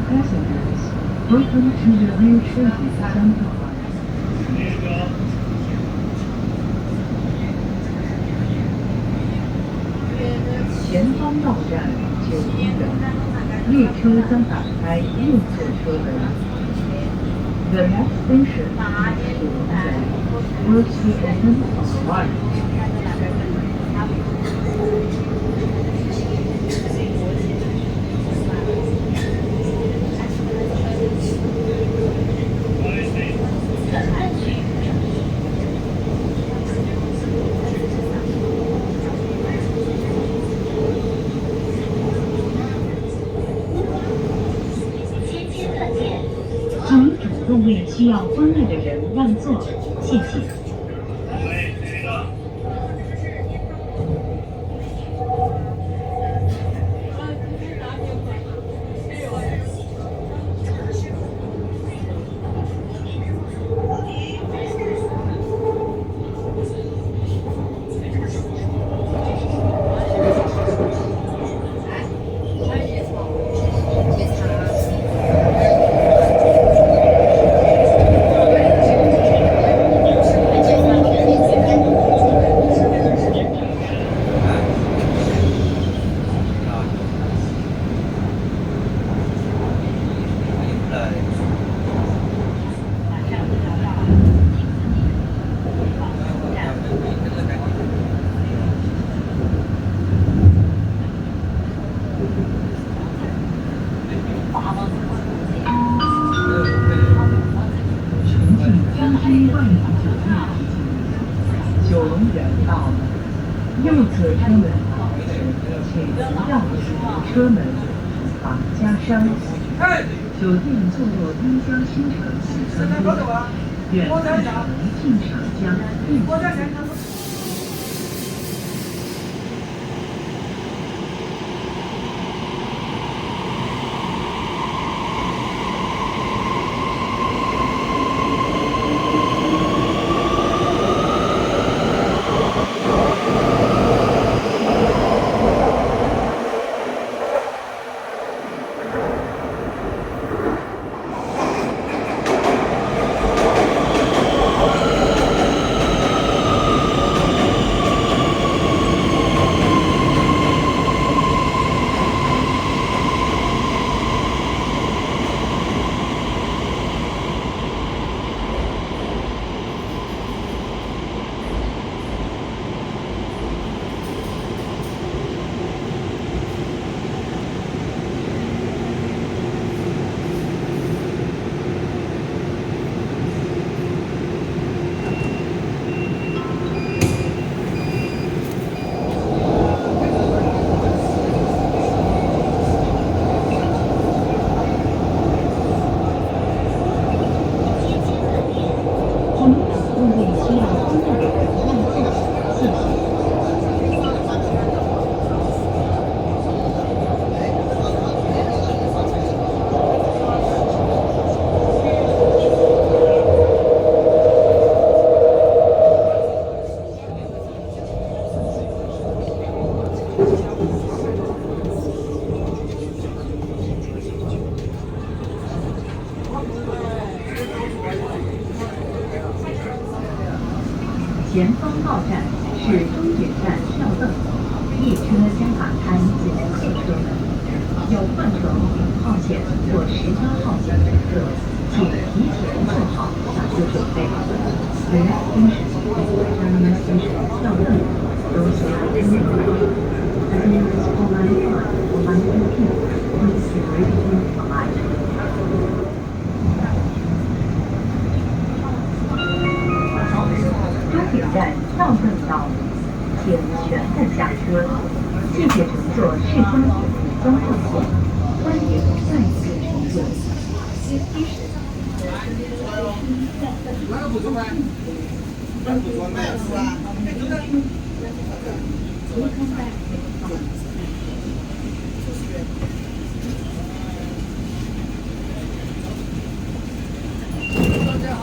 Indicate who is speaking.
Speaker 1: passengers, open to the rear service center. 前方到站9人，列车将打开右侧车门。The next station is 9人，doors will open on the right. 请主动为需要关爱的人让座，谢谢。九龙园到了，右侧车门保持，请不要驶入车门，以防夹伤。酒店坐落滨江新城西餐厅，远看重庆长江并。前方到站是终点站票凳，列车将打开左侧车门。有换乘5号线或18号线乘客，请提前做好下车准备。The next station is Terminal Station 票凳，doors will open on the right. Passengers for line 5 or line 18, please be ready to alight. 终点站票凳到了，请全部下车。谢谢乘坐市江铁路中正线，欢迎再次乘坐。
Speaker 2: 哪个不错吗？哪个不错卖是吧？大家好。